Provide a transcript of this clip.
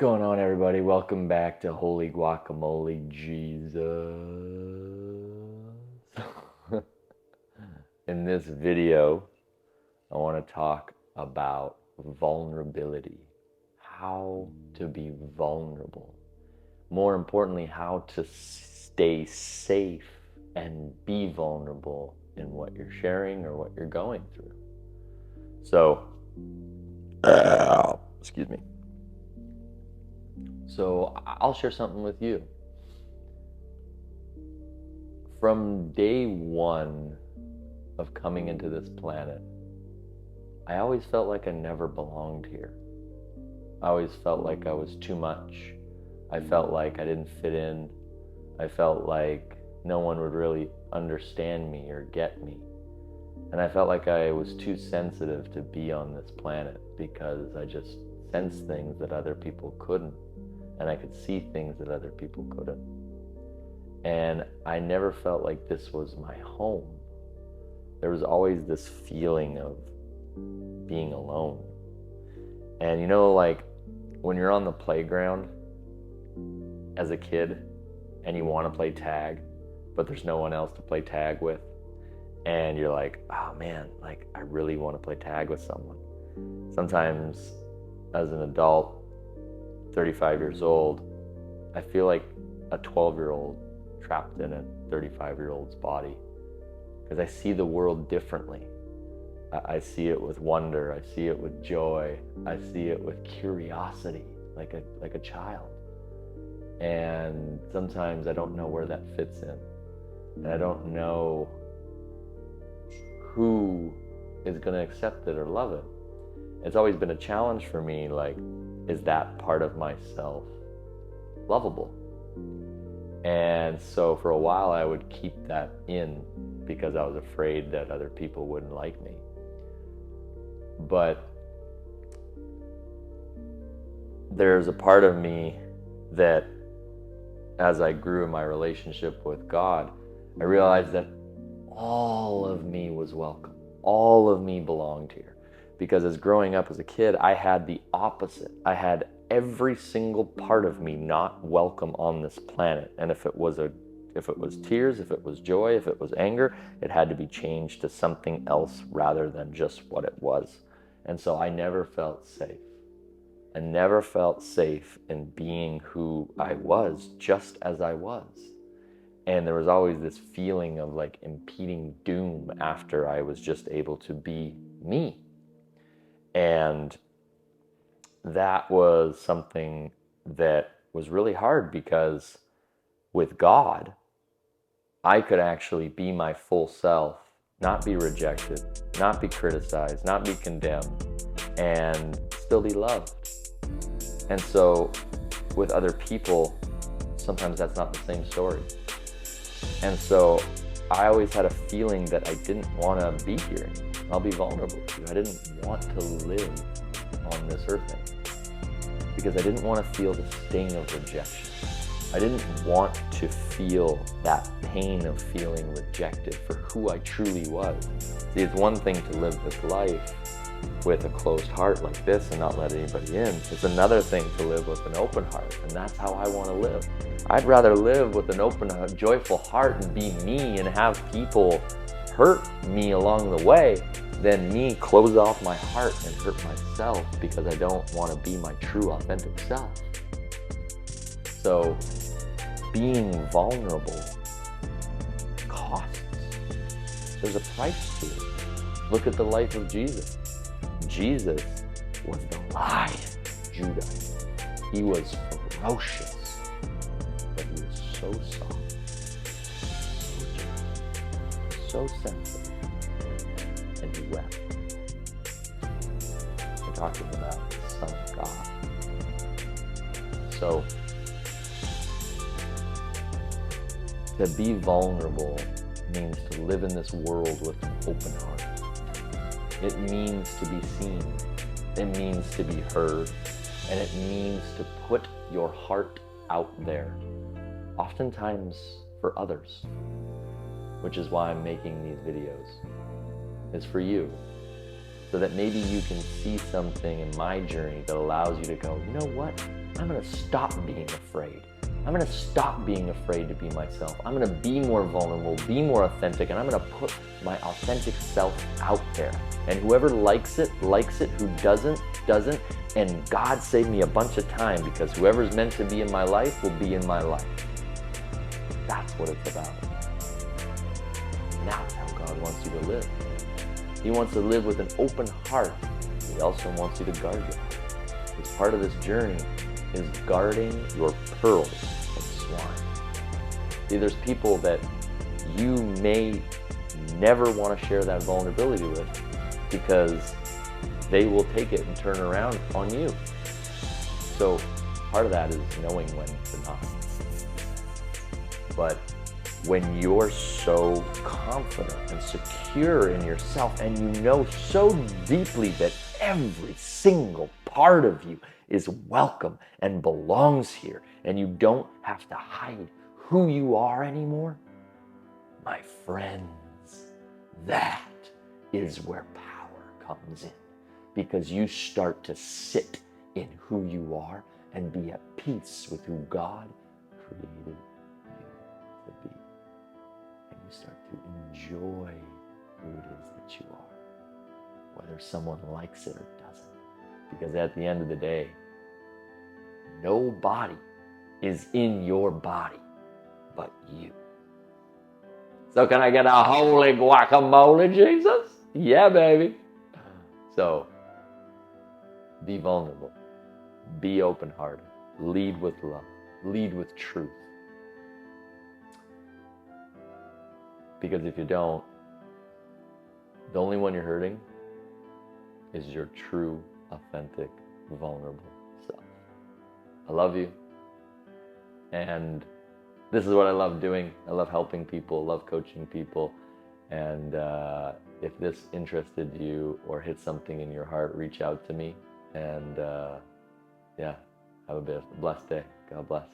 going on, everybody? Welcome back to Holy Guacamole Jesus. In this video, I want to talk about vulnerability. How to be vulnerable. More importantly, how to stay safe and be vulnerable in what you're sharing or what you're going through. So, excuse me. So I'll share something with you. From day one of coming into this planet, I always felt like I never belonged here. I always felt like I was too much. I felt like I didn't fit in. I felt like no one would really understand me or get me. And I felt like I was too sensitive to be on this planet because I just sensed things that other people couldn't. And I could see things that other people couldn't. And I never felt like this was my home. There was always this feeling of being alone. And you know, like when you're on the playground as a kid and you want to play tag, but there's no one else to play tag with, and you're like, oh man, like I really want to play tag with someone. Sometimes as an adult, 35 years old, I feel like a 12-year-old trapped in a 35-year-old's body because I see the world differently. I see it with wonder. I see it with joy. I see it with curiosity, like a child. And sometimes I don't know where that fits in. And I don't know who is going to accept it or love it. It's always been a challenge for me, like, is that part of myself lovable? And so for a while I would keep that in because I was afraid that other people wouldn't like me. But there's a part of me that as I grew in my relationship with God, I realized that all of me was welcome. All of me belonged here. Because as growing up as a kid, I had the opposite. I had every single part of me not welcome on this planet. And if it was tears, if it was joy, if it was anger, it had to be changed to something else rather than just what it was. And so I never felt safe. I never felt safe in being who I was, just as I was. And there was always this feeling of like impending doom after I was just able to be me. And that was something that was really hard because with God, I could actually be my full self, not be rejected, not be criticized, not be condemned, and still be loved. And so with other people, sometimes that's not the same story. And so I always had a feeling that I didn't want to be here. I'll be vulnerable to you. I didn't want to live on this earth anymore because I didn't want to feel the sting of rejection. I didn't want to feel that pain of feeling rejected for who I truly was. See, it's one thing to live this life with a closed heart like this and not let anybody in. It's another thing to live with an open heart, and that's how I want to live. I'd rather live with an open, joyful heart and be me and have people hurt me along the way than me close off my heart and hurt myself because I don't want to be my true authentic self. So being vulnerable costs. There's a price to it. Look at the life of Jesus. Jesus was the Lion of Judah. He was ferocious, but he was so soft, so gentle, so sensitive. And he wept. We're talking about the Son of God. So, to be vulnerable means to live in this world with an open heart. It means to be seen. It means to be heard. And it means to put your heart out there, oftentimes for others, which is why I'm making these videos. Is for you, so that maybe you can see something in my journey that allows you to go, you know what? I'm going to stop being afraid. I'm going to stop being afraid to be myself. I'm going to be more vulnerable, be more authentic, and I'm going to put my authentic self out there. And whoever likes it, who doesn't, doesn't. And God saved me a bunch of time, because whoever's meant to be in my life will be in my life. That's what it's about. That's how God wants you to live. He wants to live with an open heart. He also wants you to guard your heart. Because part of this journey is guarding your pearls from swine. See, there's people that you may never want to share that vulnerability with, because they will take it and turn around on you. So part of that is knowing when to not. But when you're so confident and secure in yourself, and you know so deeply that every single part of you is welcome and belongs here, and you don't have to hide who you are anymore, my friends, that is where power comes in. Because you start to sit in who you are and be at peace with who God created you to be. And you start to enjoy who it is that you are, whether someone likes it or doesn't. Because at the end of the day, nobody is in your body but you. So can I get a holy guacamole, Jesus? Yeah, baby. So be vulnerable, be open-hearted, lead with love, lead with truth. Because if you don't, the only one you're hurting is your true, authentic, vulnerable self. I love you. And this is what I love doing. I love helping people, love coaching people. And if this interested you or hit something in your heart, reach out to me. And yeah, have a blessed day. God bless.